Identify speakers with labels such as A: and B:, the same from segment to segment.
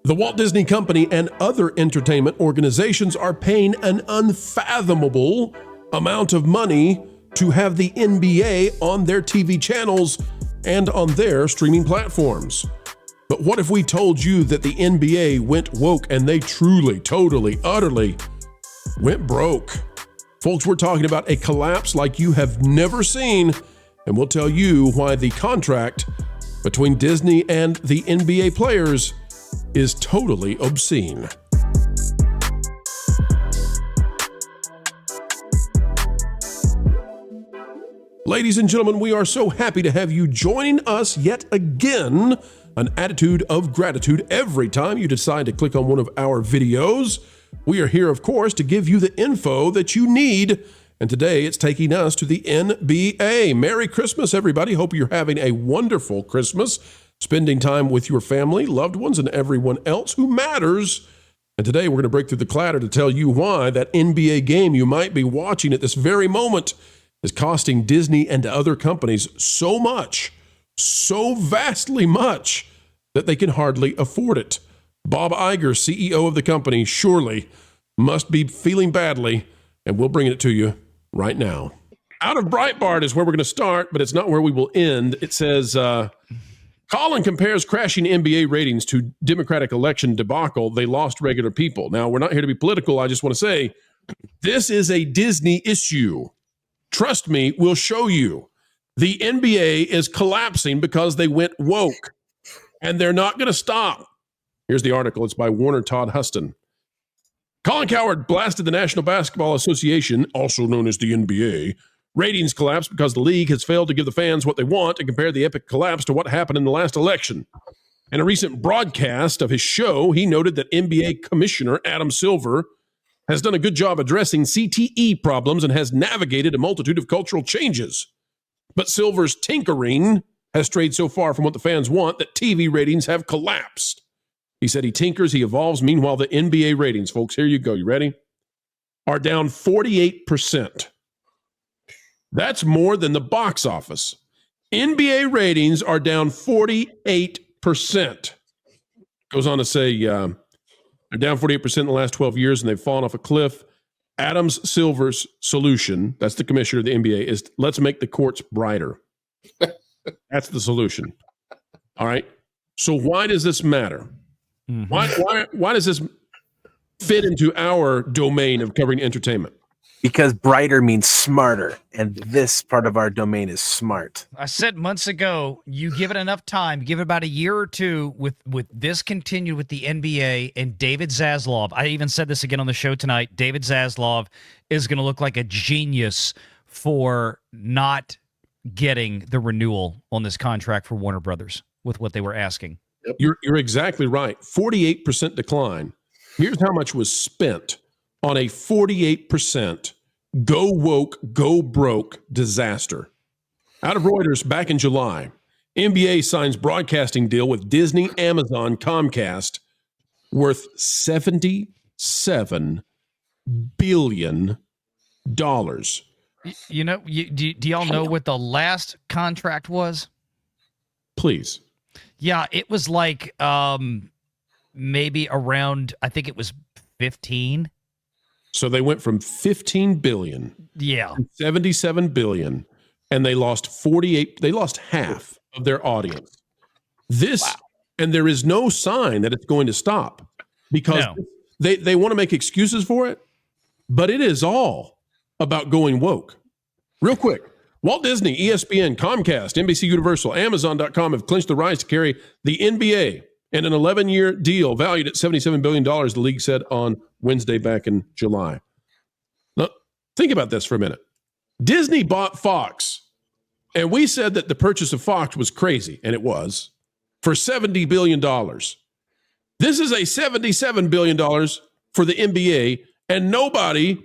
A: The Walt Disney Company and other entertainment organizations are paying an unfathomable amount of money to have the NBA on their TV channels and on their streaming platforms. But what if we told you that the NBA went woke and they truly, totally, utterly went broke? Folks, we're talking about a collapse like you have never seen, and we'll tell you why the contract between Disney and the NBA players is totally obscene. Ladies and gentlemen, we are so happy to have you joining us yet again. An attitude of gratitude every time you decide to click on one of our videos. We are here, of course, to give you the info that you need. And today it's taking us to the NBA. Merry Christmas, everybody. Hope you're having a wonderful Christmas, spending time with your family, loved ones, and everyone else who matters. And today we're going to break through the clatter to tell you why that NBA game you might be watching at this very moment is costing Disney and other companies so much, so vastly much, that they can hardly afford it. Bob Iger, CEO of the company, surely must be feeling badly, and we'll bring it to you right now. Out of Breitbart is where we're going to start, but it's not where we will end. It says, Colin compares crashing NBA ratings to Democratic election debacle. They lost regular people. Now, we're not here to be political. I just want to say, this is a Disney issue. Trust me, we'll show you. The NBA is collapsing because they went woke, and they're not going to stop. Here's the article. It's by Warner Todd Huston. Colin Cowherd blasted the National Basketball Association, also known as the NBA. Ratings collapsed because the league has failed to give the fans what they want and compare the epic collapse to what happened in the last election. In a recent broadcast of his show, he noted that NBA Commissioner Adam Zilver has done a good job addressing CTE problems and has navigated a multitude of cultural changes. But Silver's tinkering has strayed so far from what the fans want that TV ratings have collapsed. He said he tinkers, he evolves. Meanwhile, the NBA ratings, folks, here you go. You ready? Are down 48%. That's more than the box office. NBA ratings are down 48%. Goes on to say they're down 48% in the last 12 years, and they've fallen off a cliff. Adam Silver's solution, that's the commissioner of the NBA, is let's make the courts brighter. That's the solution. All right. So why does this matter? Mm-hmm. Why does this fit into our domain of covering entertainment?
B: Because brighter means smarter, and this part of our domain is smart.
C: I said months ago, you give it enough time, give it about a year or two with this continued with the NBA and David Zaslav. I even said this again on the show tonight. David Zaslav is going to look like a genius for not getting the renewal on this contract for Warner Brothers with what they were asking.
A: You're exactly right. 48% decline. Here's how much was spent on a 48% go woke, go broke disaster. Out of Reuters, back in July, NBA signs broadcasting deal with Disney, Amazon, Comcast worth $77 billion.
C: You know, do y'all know what the last contract was?
A: Please.
C: Yeah, it was like maybe around, I think it was 15.
A: So they went from 15 billion to 77 billion, and they lost half of their audience. And there is no sign that it's going to stop because they want to make excuses for it, but it is all about going woke. Real quick, Walt Disney, ESPN, Comcast, NBC Universal, Amazon.com have clinched the rights to carry the NBA in an 11-year deal valued at $77 billion, the league said on Wednesday back in July. Now, think about this for a minute. Disney bought Fox, and we said that the purchase of Fox was crazy, and it was, for $70 billion. This is a $77 billion for the NBA, and nobody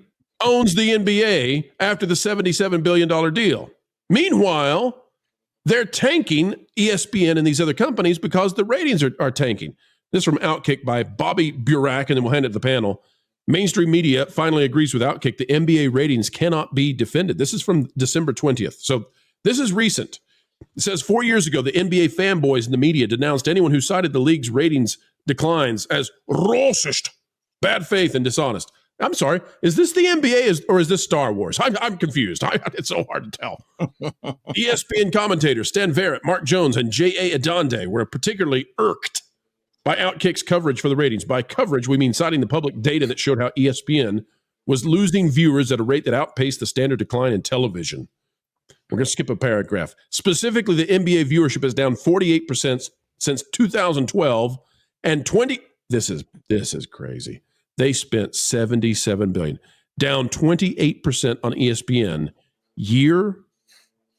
A: owns the NBA after the $77 billion deal. Meanwhile, they're tanking ESPN and these other companies because the ratings are tanking. This from Outkick by Bobby Burak, and then we'll hand it to the panel. Mainstream media finally agrees with Outkick. The NBA ratings cannot be defended. This is from December 20th. So this is recent. It says 4 years ago, the NBA fanboys in the media denounced anyone who cited the league's ratings declines as racist, bad faith, and dishonest. I'm sorry, is this the NBA or is this Star Wars? I'm confused. It's so hard to tell. ESPN commentators Stan Verrett, Mark Jones, and J.A. Adonde were particularly irked by Outkick's coverage for the ratings. By coverage, we mean citing the public data that showed how ESPN was losing viewers at a rate that outpaced the standard decline in television. We're going to skip a paragraph. Specifically, the NBA viewership is down 48% since 2012, and this is crazy. They spent $77 billion, down 28% on ESPN year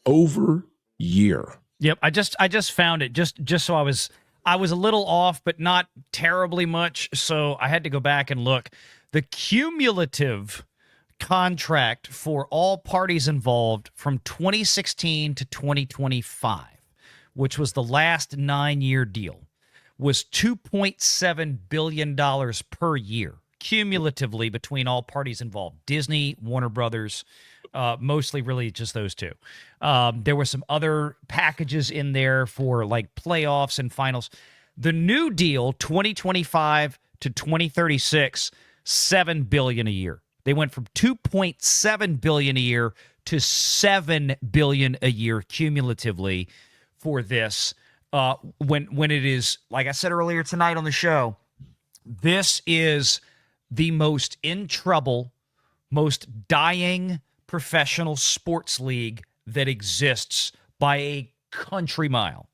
A: over year.
C: Yep, I just found it just so I was a little off, but not terribly much. So I had to go back and look. The cumulative contract for all parties involved from 2016 to 2025, which was the last 9-year deal, was $2.7 billion per year, cumulatively between all parties involved. Disney, Warner Brothers, mostly really just those two. There were some other packages in there for like playoffs and finals. The new deal, 2025 to 2036, $7 billion a year. They went from $2.7 billion a year to $7 billion a year cumulatively for this. When it is, like I said earlier tonight on the show, this is the most in trouble, most dying professional sports league that exists by a country mile.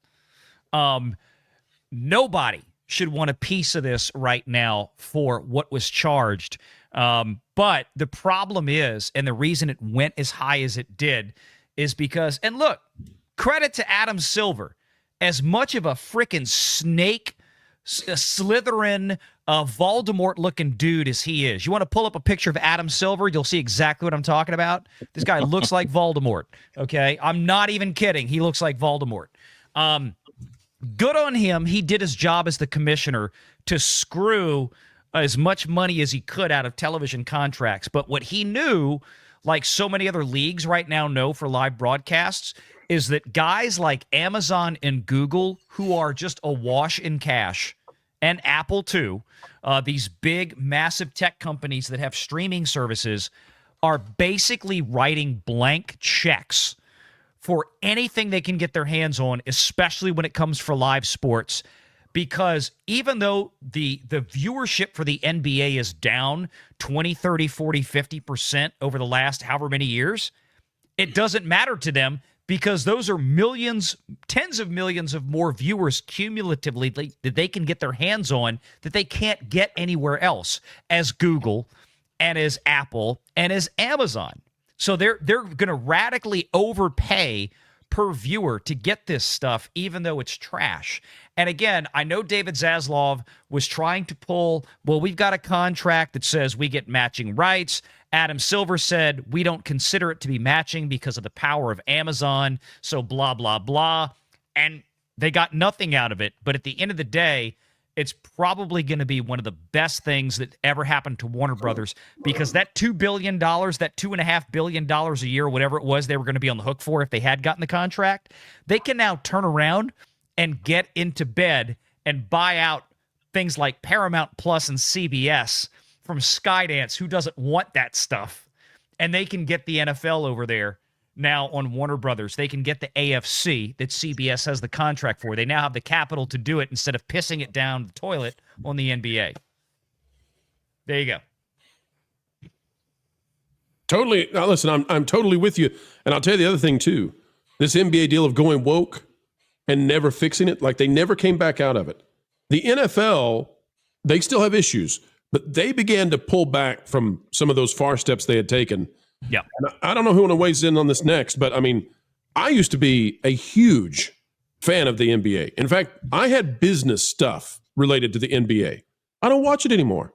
C: Nobody should want a piece of this right now for what was charged. But the problem is, and the reason it went as high as it did, is because, and look, credit to Adam Silver, as much of a freaking snake, Slytherin, Voldemort-looking dude as he is. You want to pull up a picture of Adam Silver, you'll see exactly what I'm talking about. This guy looks like Voldemort, okay? I'm not even kidding. He looks like Voldemort. Good on him. He did his job as the commissioner to screw as much money as he could out of television contracts. But what he knew, like so many other leagues right now know for live broadcasts, is that guys like Amazon and Google, who are just awash in cash, and Apple too, these big, massive tech companies that have streaming services, are basically writing blank checks for anything they can get their hands on, especially when it comes for live sports. Because even though the viewership for the NBA is down 20, 30, 40, 50% over the last however many years, it doesn't matter to them because those are millions, tens of millions of more viewers cumulatively that they can get their hands on that they can't get anywhere else, as Google and as Apple and as Amazon. So they're going to radically overpay per viewer to get this stuff, even though it's trash. And again, I know David Zaslav was trying to pull, well, we've got a contract that says we get matching rights. Adam Silver said we don't consider it to be matching because of the power of Amazon, so blah, blah, blah. And they got nothing out of it. But at the end of the day, it's probably going to be one of the best things that ever happened to Warner Brothers, because that $2 billion, that $2.5 billion a year, whatever it was they were going to be on the hook for if they had gotten the contract, they can now turn around and get into bed and buy out things like Paramount Plus and CBS from Skydance, who doesn't want that stuff. And they can get the NFL over there now on Warner Brothers. They can get the AFC that CBS has the contract for. They now have the capital to do it instead of pissing it down the toilet on the NBA. There you go.
A: Totally. Now, listen, I'm totally with you. And I'll tell you the other thing, too. This NBA deal of going woke and never fixing it, like they never came back out of it. The NFL, they still have issues, but they began to pull back from some of those far steps they had taken.
C: Yeah.
A: And I don't know who weighs in on this next, but I mean, I used to be a huge fan of the NBA. In fact, I had business stuff related to the NBA. I don't watch it anymore.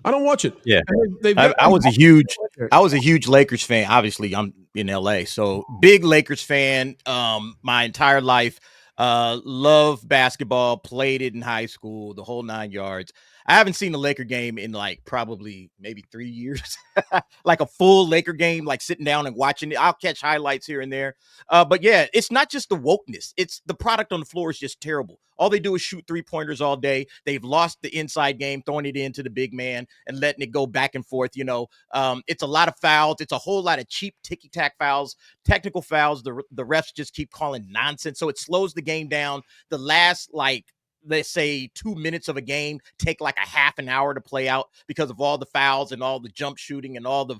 A: I don't watch it.
D: Yeah. I was a huge Lakers fan. Obviously, I'm in LA, so big Lakers fan my entire life. Love basketball, played it in high school, the whole 9 yards. I haven't seen a Laker game in like probably maybe 3 years, like a full Laker game, like sitting down and watching it. I'll catch highlights here and there. But yeah, it's not just the wokeness. It's the product on the floor is just terrible. All they do is shoot 3-pointers all day. They've lost the inside game, throwing it into the big man and letting it go back and forth. It's a lot of fouls. It's a whole lot of cheap ticky-tack fouls, technical fouls. The refs just keep calling nonsense. So it slows the game down. The last, let's say 2 minutes of a game take like a half an hour to play out because of all the fouls and all the jump shooting and all the,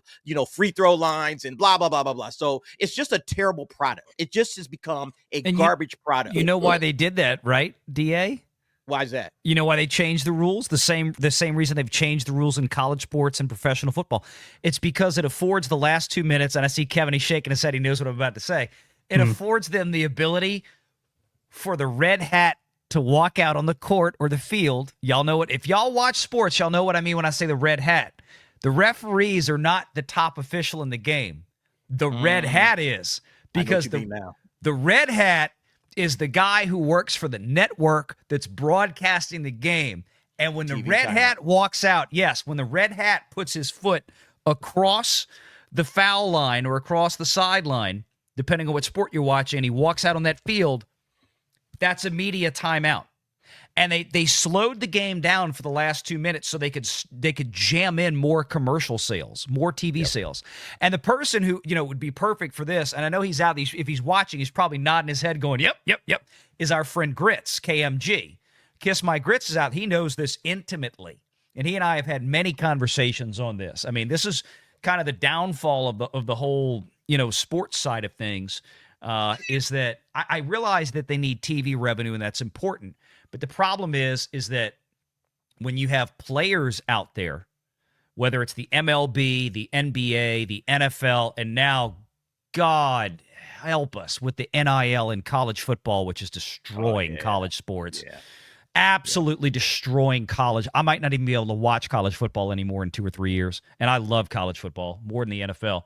D: free throw lines and blah, blah, blah, blah, blah. So it's just a terrible product. It just has become a garbage product.
C: You know why they did that, right, DA?
D: Why is that?
C: You know why they changed the rules? The same reason they've changed the rules in college sports and professional football. It's because it affords the last 2 minutes, and I see Kevin, he's shaking his head. He knows what I'm about to say. It affords them the ability for the red hat to walk out on the court or the field. Y'all know it. If y'all watch sports, y'all know what I mean when I say the red hat. The referees are not the top official in the game. The red hat is, because the red hat is the guy who works for the network that's broadcasting the game. And when the red hat walks out, when the red hat puts his foot across the foul line or across the sideline, depending on what sport you're watching, he walks out on that field, that's a media timeout. And they slowed the game down for the last 2 minutes so they could jam in more commercial sales, more TV sales. And the person who, would be perfect for this, and I know he's out, if he's watching, he's probably nodding his head going, yep, is our friend Grits, KMG. Kiss My Grits is out. He knows this intimately. And he and I have had many conversations on this. I mean, this is kind of the downfall of the whole, sports side of things. Is that I realize that they need TV revenue, and that's important. But the problem is that when you have players out there, whether it's the MLB, the NBA, the NFL, and now, God help us, with the NIL in college football, which is destroying college sports. Yeah. Absolutely destroying college. I might not even be able to watch college football anymore in 2 or 3 years. And I love college football more than the NFL.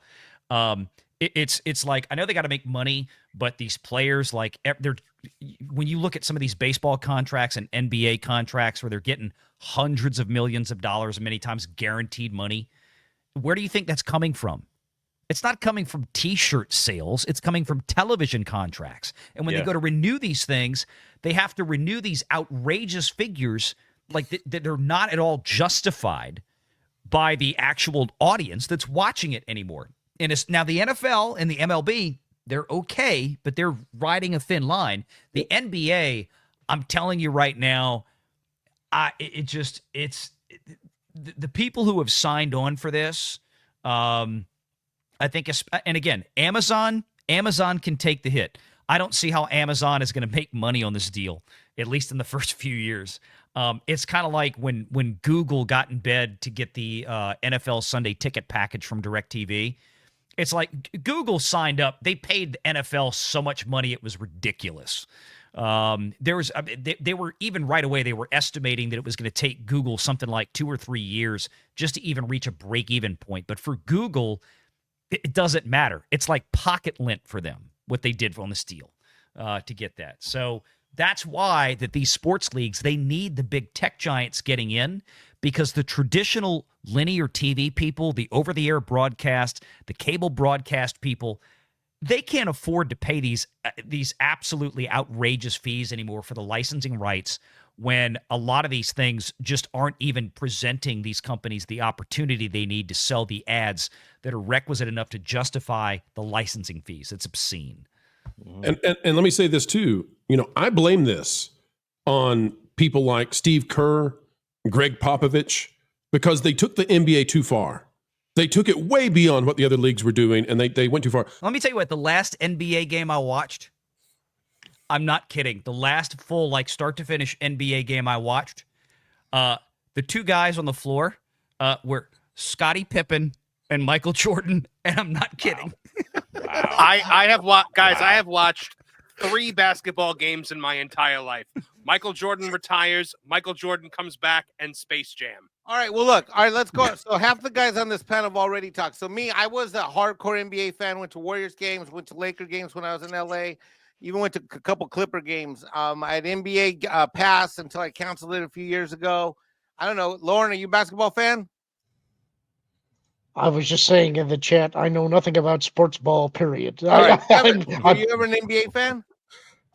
C: It's like, I know they got to make money, but these players, when you look at some of these baseball contracts and NBA contracts where they're getting hundreds of millions of dollars, many times guaranteed money, where do you think that's coming from? It's not coming from T-shirt sales. It's coming from television contracts. And when they go to renew these things, they have to renew these outrageous figures that are not at all justified by the actual audience that's watching it anymore. And it's now the NFL and the MLB, they're okay, but they're riding a thin line. The NBA, I'm telling you right now, the people who have signed on for this, I think, and again, Amazon can take the hit. I don't see how Amazon is going to make money on this deal, at least in the first few years. It's kind of like when Google got in bed to get the NFL Sunday ticket package from DirecTV. It's like Google signed up. They paid the NFL so much money, it was ridiculous. They were even right away, they were estimating that it was going to take Google something like 2 or 3 years just to even reach a break-even point. But for Google, it doesn't matter. It's like pocket lint for them, what they did on this deal to get that. So that's why that these sports leagues, they need the big tech giants getting in, because the traditional linear TV people, the over-the-air broadcast, the cable broadcast people, they can't afford to pay these absolutely outrageous fees anymore for the licensing rights, when a lot of these things just aren't even presenting these companies the opportunity they need to sell the ads that are requisite enough to justify the licensing fees. It's obscene.
A: And let me say this too. I blame this on people like Steve Kerr, Greg Popovich, because they took the NBA too far. They took it way beyond what the other leagues were doing, and they went too far.
C: Let me tell you what, the last NBA game I watched, I'm not kidding, the last full, start to finish NBA game I watched, the two guys on the floor were Scottie Pippen and Michael Jordan, and I'm not kidding.
E: Wow. I have watched 3 basketball games in my entire life. Michael Jordan retires, Michael Jordan comes back, and Space Jam.
F: All right, well, look. All right, let's go. So half the guys on this panel have already talked. So me, I was a hardcore NBA fan, went to Warriors games, went to Laker games when I was in LA, even went to a couple Clipper games. I had NBA pass until I canceled it a few years ago. I don't know. Lauren, are you a basketball fan?
G: I was just saying in the chat, I know nothing about sports ball, period.
F: All right, Kevin, are you ever an NBA fan?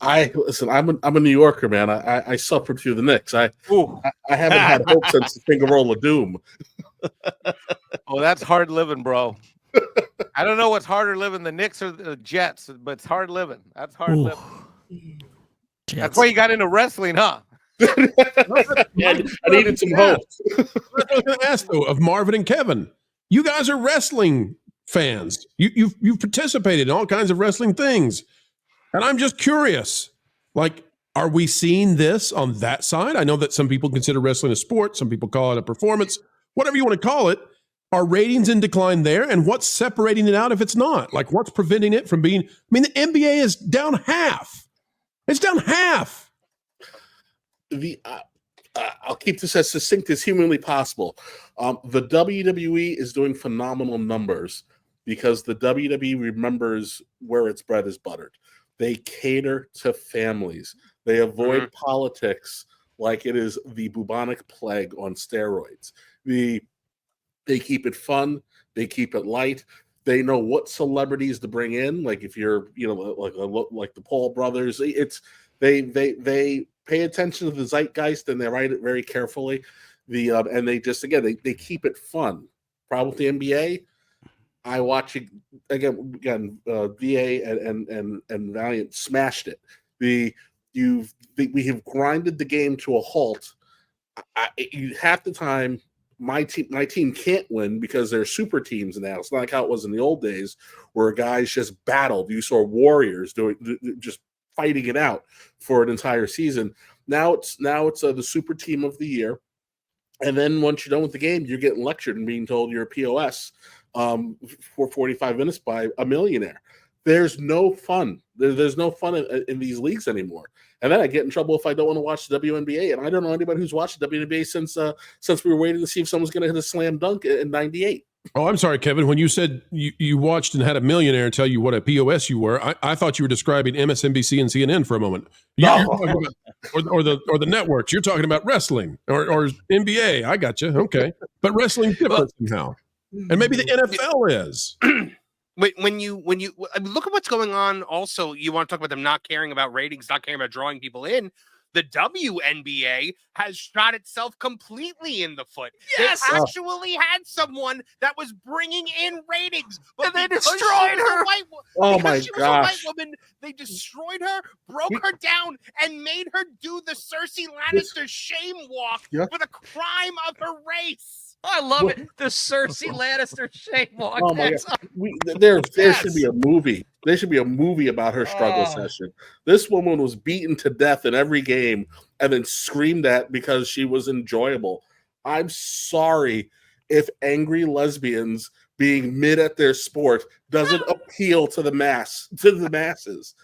H: Listen. I'm a New Yorker, man. I suffered through the Knicks. I haven't had hope since the Finger Roll of Doom.
F: Oh, that's hard living, bro. I don't know what's harder living, the Knicks or the Jets, but it's hard living. That's hard living. That's why you got into wrestling, huh?
H: Yeah, I needed some hope.
A: I was going to ask though of Marvin and Kevin. You guys are wrestling fans. You've participated in all kinds of wrestling things, and I'm just curious. Like, are we seeing this on that side? I know that some people consider wrestling a sport. Some people call it a performance. Whatever you want to call it. Are ratings in decline there? And what's separating it out if it's not? Like, what's preventing it from being? I mean, the NBA is down half. It's down half.
H: I'll keep this as succinct as humanly possible. The WWE is doing phenomenal numbers because the WWE remembers where its bread is buttered. They cater to families. They avoid politics like it is the bubonic plague on steroids. They keep it fun. They keep it light. They know what celebrities to bring in. Like if you're, like the Paul brothers, they pay attention to the zeitgeist and they write it very carefully. And they just they keep it fun. Problem with the NBA, I watch it again. VA and Valiant smashed it. We have grinded the game to a halt. Half the time. My team can't win because they're super teams now. It's not like how it was in the old days where guys just battled. You saw warriors just fighting it out for an entire season. Now it's the super team of the year, and then once you're done with the game, you're getting lectured and being told you're a POS for 45 minutes by a millionaire. There's no fun. There's no fun in these leagues anymore. And then I get in trouble if I don't want to watch the WNBA. And I don't know anybody who's watched the WNBA since we were waiting to see if someone's going to hit a slam dunk in '98.
A: Oh, I'm sorry, Kevin. When you said you watched and had a millionaire tell you what a POS you were, I thought you were describing MSNBC and CNN for a moment. You're talking about, or the networks. You're talking about wrestling or NBA. I got you. Okay. But wrestling's different somehow. And maybe the NFL is.
E: When you look at what's going on, also you want to talk about them not caring about ratings, not caring about drawing people in. The WNBA has shot itself completely in the foot.
C: Yes,
E: they actually had someone that was bringing in ratings, but
C: and they
E: because
C: destroyed her.
H: My
E: she was
H: gosh!
E: A white woman, they destroyed her, broke her down, and made her do the Cersei Lannister shame walk for the crime of her race.
C: I love it. The Cersei Lannister shame walk.
H: Oh my God. There should be a movie. There should be a movie about her struggle session. This woman was beaten to death in every game and then screamed at because she was enjoyable. I'm sorry if angry lesbians being mid at their sport doesn't appeal to the masses.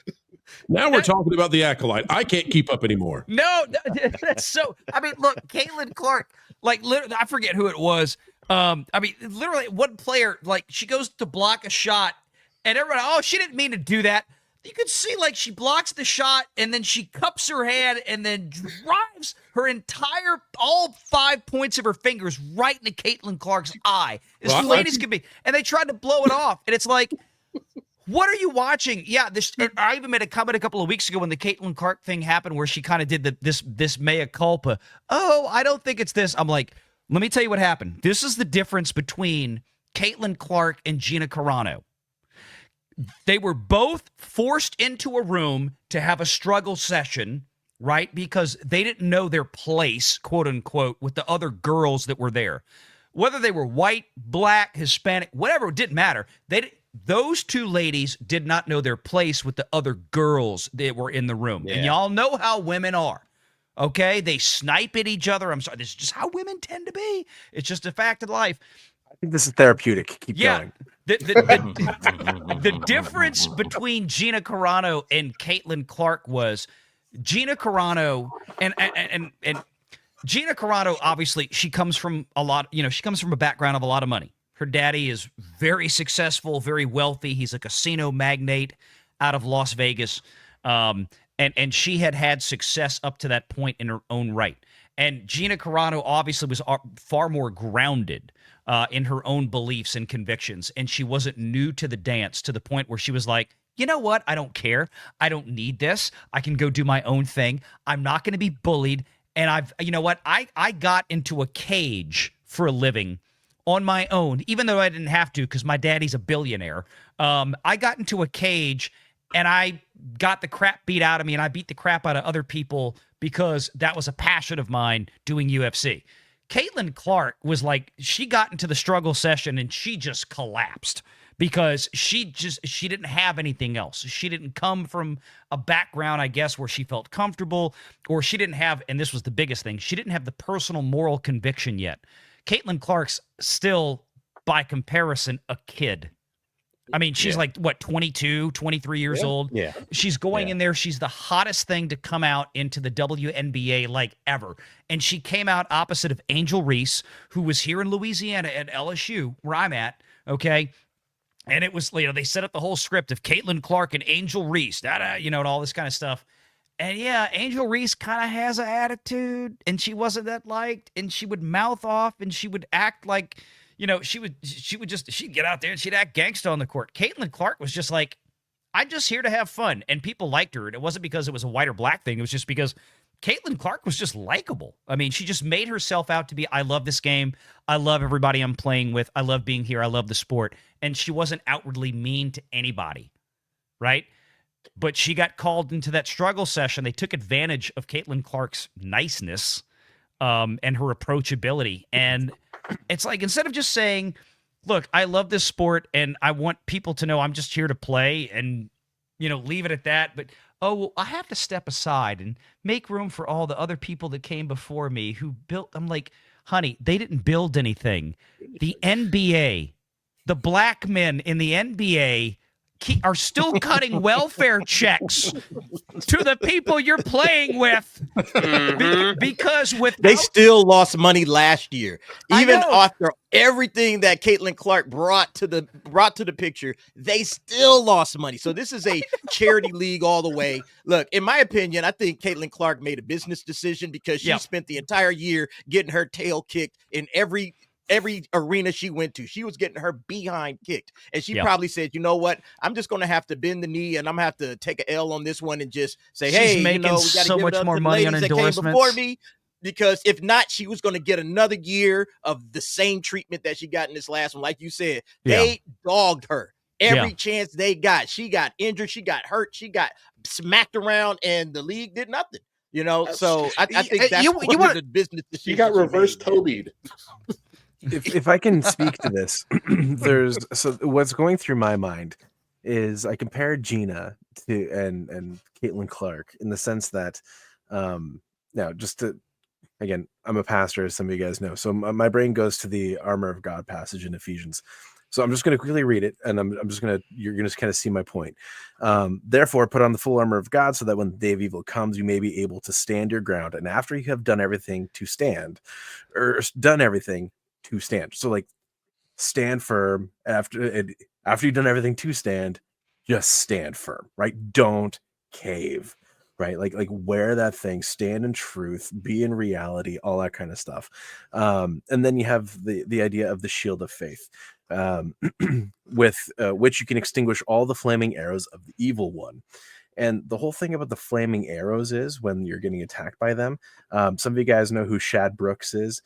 A: Now we're talking about the Acolyte. I can't keep up anymore.
C: No, that's so. I mean, look, Caitlin Clark. Like, literally, I forget who it was. Literally, one player, like, she goes to block a shot, and everybody, she didn't mean to do that. You could see, like, she blocks the shot, and then she cups her hand, and then drives her all 5 points of her fingers right into Caitlin Clark's eye. As late as could be. And they tried to blow it off, and it's like, what are you watching? Yeah, I even made a comment a couple of weeks ago when the Caitlin Clark thing happened where she kind of did this mea culpa. Oh, I don't think it's this. I'm like, let me tell you what happened. This is the difference between Caitlin Clark and Gina Carano. They were both forced into a room to have a struggle session, right? Because they didn't know their place, quote unquote, with the other girls that were there. Whether they were white, black, Hispanic, whatever, it didn't matter. Those two ladies did not know their place with the other girls that were in the room. Yeah. And y'all know how women are, okay? They snipe at each other. I'm sorry. This is just how women tend to be. It's just a fact of life.
B: I think this is therapeutic. Keep going.
C: The difference between Gina Carano and Caitlin Clark was Gina Carano and Gina Carano, obviously, she comes from she comes from a background of a lot of money. Her daddy is very successful, very wealthy. He's a casino magnate out of Las Vegas. And she had success up to that point in her own right. And Gina Carano obviously was far more grounded in her own beliefs and convictions. And she wasn't new to the dance to the point where she was like, you know what? I don't care. I don't need this. I can go do my own thing. I'm not going to be bullied. And you know what? I got into a cage for a living on my own, even though I didn't have to because my daddy's a billionaire. I got into a cage and I got the crap beat out of me, and I beat the crap out of other people because that was a passion of mine, doing UFC. Caitlin Clark was like, she got into the struggle session and she just collapsed because she didn't have anything else. She didn't come from a background, I guess, where she felt comfortable, or she didn't have, and this was the biggest thing, she didn't have the personal moral conviction yet. Caitlin Clark's still, by comparison, a kid. I mean, she's like, what, 22, 23 years old?
B: Yeah.
C: She's going in there. She's the hottest thing to come out into the WNBA like ever. And she came out opposite of Angel Reese, who was here in Louisiana at LSU, where I'm at, okay? And it was, they set up the whole script of Caitlin Clark and Angel Reese, and all this kind of stuff. And yeah, Angel Reese kind of has an attitude, and she wasn't that liked, and she would mouth off, and she would act like, she'd get out there and she'd act gangsta on the court. Caitlin Clark was just like, I'm just here to have fun. And people liked her. And it wasn't because it was a white or black thing. It was just because Caitlin Clark was just likable. I mean, she just made herself out to be, I love this game. I love everybody I'm playing with. I love being here. I love the sport. And she wasn't outwardly mean to anybody, right? But she got called into that struggle session. They took advantage of Caitlin Clark's niceness and her approachability. And it's like, instead of just saying, look, I love this sport and I want people to know I'm just here to play and, leave it at that. But, I have to step aside and make room for all the other people that came before me who built. I'm like, honey, they didn't build anything. The NBA, the black men in the NBA are still cutting welfare checks to the people you're playing with, because
D: they still lost money last year, even after everything that Caitlin Clark brought to the picture. They still lost money. So this is a charity league all the way. Look, in my opinion, I think Caitlin Clark made a business decision because she spent the entire year getting her tail kicked in every arena she went to. She was getting her behind kicked. And she probably said, you know what? I'm just going to have to bend the knee and I'm going to have to take an L on this one and just say,
C: she's making we got to so much more money on endorsements
D: before me. Because if not, she was going to get another year of the same treatment that she got in this last one. Like you said, they dogged her every chance they got. She got injured. She got hurt. She got smacked around and the league did nothing. So I think that's one of the business decisions.
H: She got reverse Tobied.
B: If I can speak to this, what's going through my mind is I compare Gina to and Caitlin Clark in the sense that now just to, again, I'm a pastor, as some of you guys know, so my brain goes to the armor of God passage in Ephesians. So I'm just going to quickly read it, and you're going to kind of see my point. Therefore, put on the full armor of God, so that when the day of evil comes, you may be able to stand your ground. And after you have done everything to stand, so like stand firm. After you've done everything to stand, just stand firm, right? Don't cave, right? Like wear that thing, stand in truth, be in reality, all that kind of stuff. And then you have the idea of the shield of faith, with which you can extinguish all the flaming arrows of the evil one. And the whole thing about the flaming arrows is when you're getting attacked by them. Some of you guys know who Shad Brooks is.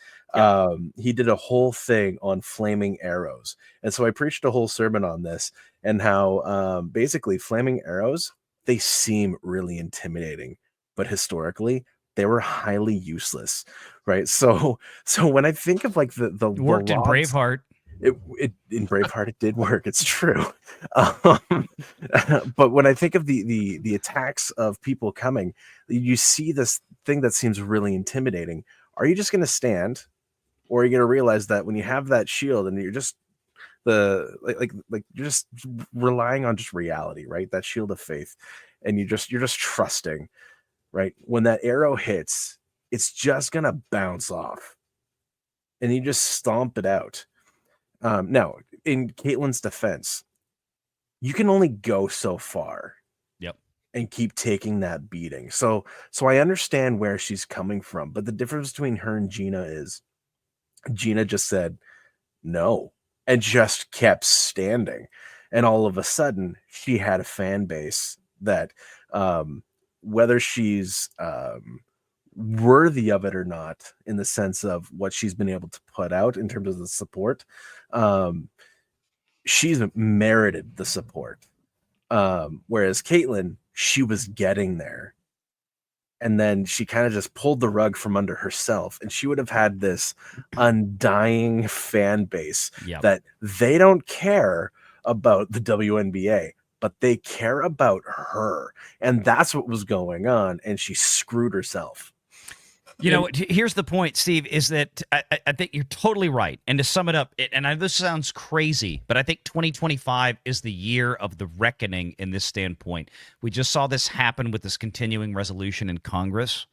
B: He did a whole thing on flaming arrows. And so I preached a whole sermon on this and how basically flaming arrows, they seem really intimidating, but historically they were highly useless, right? So when I think of like the
C: worked in Braveheart.
B: It in Braveheart it did work. It's true. But when I think of the attacks of people coming, you see this thing that seems really intimidating. Are you just going to stand, or are you going to realize that when you have that shield and you're just you're just relying on just reality, right? That shield of faith, and you're just trusting, right? When that arrow hits, it's just going to bounce off, and you just stomp it out. Now, in Caitlin's defense, you can only go so far.
C: Yep.
B: And keep taking that beating. So I understand where she's coming from, but the difference between her and Gina is Gina just said no and just kept standing. And all of a sudden, she had a fan base that, whether she's worthy of it or not, in the sense of what she's been able to put out in terms of the support, she's merited the support. Whereas Caitlyn, she was getting there. And then she kind of just pulled the rug from under herself, and she would have had this undying fan base that they don't care about the WNBA, but they care about her. And that's what was going on. And she screwed herself.
C: You know, here's the point, Steve, is that I think you're totally right. And to sum it up, this sounds crazy, but I think 2025 is the year of the reckoning in this standpoint. We just saw this happen with this continuing resolution in Congress,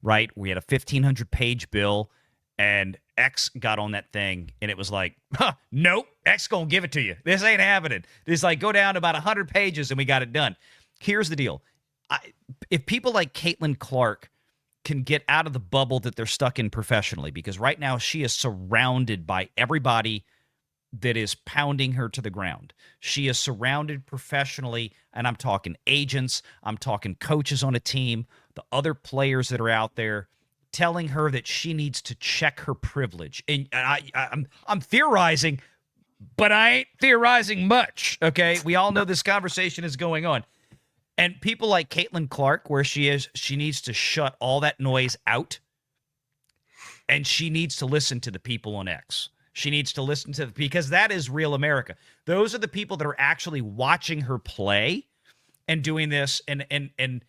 C: right? We had a 1,500-page bill, and X got on that thing, and it was like, nope, X gonna give it to you. This ain't happening. This like go down to about 100 pages, and we got it done. Here's the deal. If people like Caitlin Clark can get out of the bubble that they're stuck in professionally, because right now she is surrounded by everybody that is pounding her to the ground. She is surrounded professionally, and I'm talking agents, I'm talking coaches on a team, the other players that are out there telling her that she needs to check her privilege. And I'm theorizing, but I ain't theorizing much, okay? We all know this conversation is going on. And people like Caitlin Clark, where she is, she needs to shut all that noise out, and she needs to listen to the people on X. She needs to listen to because that is real America. Those are the people that are actually watching her play and doing this. And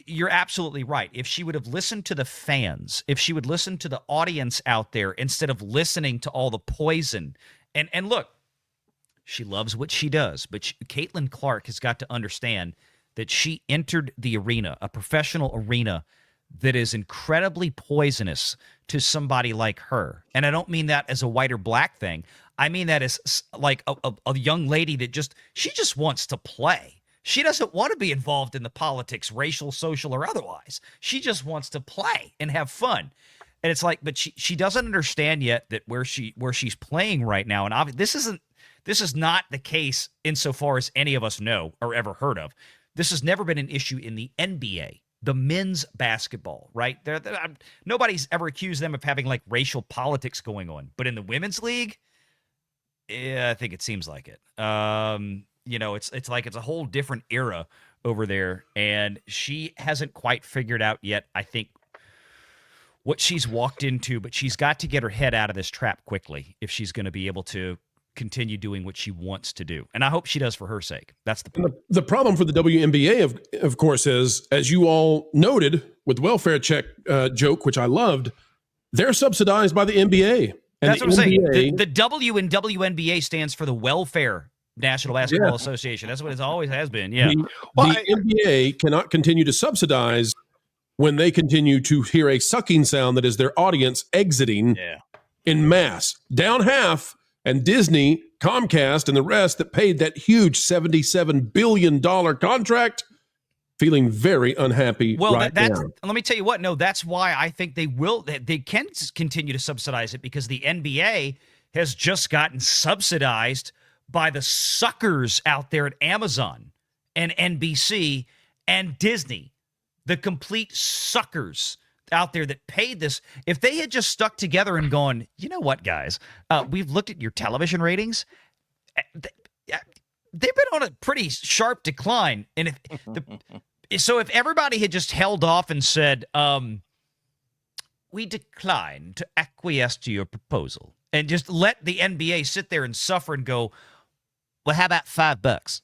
C: you're absolutely right. If she would have listened to the fans, if she would listen to the audience out there instead of listening to all the poison, and look, she loves what she does, but Caitlin Clark has got to understand that she entered the arena, a professional arena, that is incredibly poisonous to somebody like her. And I don't mean that as a white or black thing. I mean that as like a young lady that she just wants to play. She doesn't want to be involved in the politics, racial, social, or otherwise. She just wants to play and have fun. And it's like, but she doesn't understand yet that where she's playing right now, and obviously this is not the case insofar as any of us know or ever heard of. This has never been an issue in the NBA, the men's basketball, right? Nobody's ever accused them of having like racial politics going on. But in the women's league, yeah, I think it seems like it. You know, it's like it's a whole different era over there, and she hasn't quite figured out yet, I think, what she's walked into, but she's got to get her head out of this trap quickly if she's going to be able to continue doing what she wants to do. And I hope she does for her sake. That's the point.
A: The problem for the WNBA, of course, is, as you all noted with welfare check joke, which I loved, they're subsidized by the NBA. And
C: that's what I'm saying. The W in WNBA stands for the Welfare National Basketball Association. That's what it always has been. Yeah.
A: The NBA cannot continue to subsidize when they continue to hear a sucking sound that is their audience exiting in mass. Down half. And Disney, Comcast, and the rest that paid that huge $77 billion contract, feeling very unhappy right now.
C: Let me tell you what. No, that's why I think they can continue to subsidize it, because the NBA has just gotten subsidized by the suckers out there at Amazon and NBC and Disney, the complete suckers out there that paid this. If they had just stuck together and gone, you know what, guys, we've looked at your television ratings. They've been on a pretty sharp decline. And if everybody had just held off and said, we decline to acquiesce to your proposal, and just let the NBA sit there and suffer and go, well, how about $5,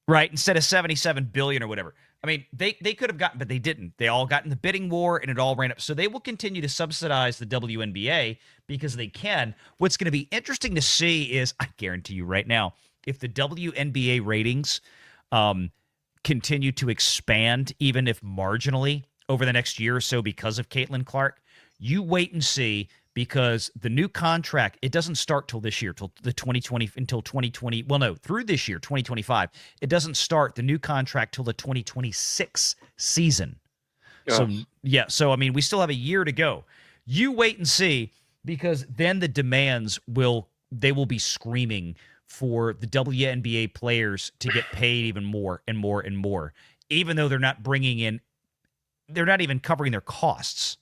C: right? Instead of $77 billion or whatever. I mean, they could have gotten, but they didn't. They all got in the bidding war, and it all ran up. So they will continue to subsidize the WNBA because they can. What's going to be interesting to see is, I guarantee you right now, if the WNBA ratings continue to expand, even if marginally, over the next year or so because of Caitlin Clark, you wait and see, because the new contract, it doesn't start till this year, till the 2020. Well, no, through this year, 2025. It doesn't start the new contract till the 2026 season. So I mean, we still have a year to go. You wait and see, because then the demands will be screaming for the WNBA players to get paid even more and more and more, even though they're not even covering their costs,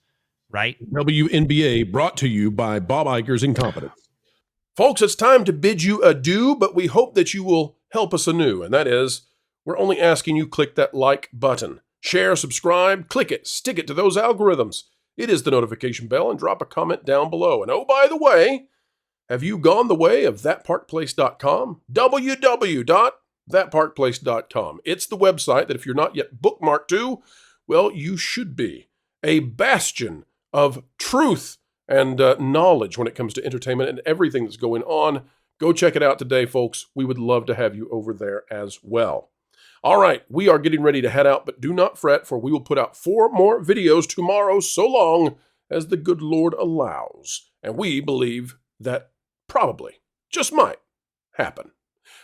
C: right?
A: WNBA brought to you by Bob Iger's Incompetence. Folks, it's time to bid you adieu, but we hope that you will help us anew, and that is, we're only asking you click that like button. Share, subscribe, click it, stick it to those algorithms. It is the notification bell, and drop a comment down below. And oh, by the way, have you gone the way of thatparkplace.com? www.thatparkplace.com. It's the website that if you're not yet bookmarked to, well, you should be. A bastion of truth and knowledge when it comes to entertainment and everything that's going on. Go check it out today, folks. We would love to have you over there as well. All right, we are getting ready to head out, but do not fret, for we will put out 4 more videos tomorrow, so long as the good Lord allows. And we believe that probably, just might, happen.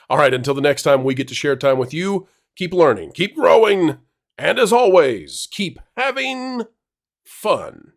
A: All right, until the next time we get to share time with you, keep learning, keep growing, and as always, keep having fun.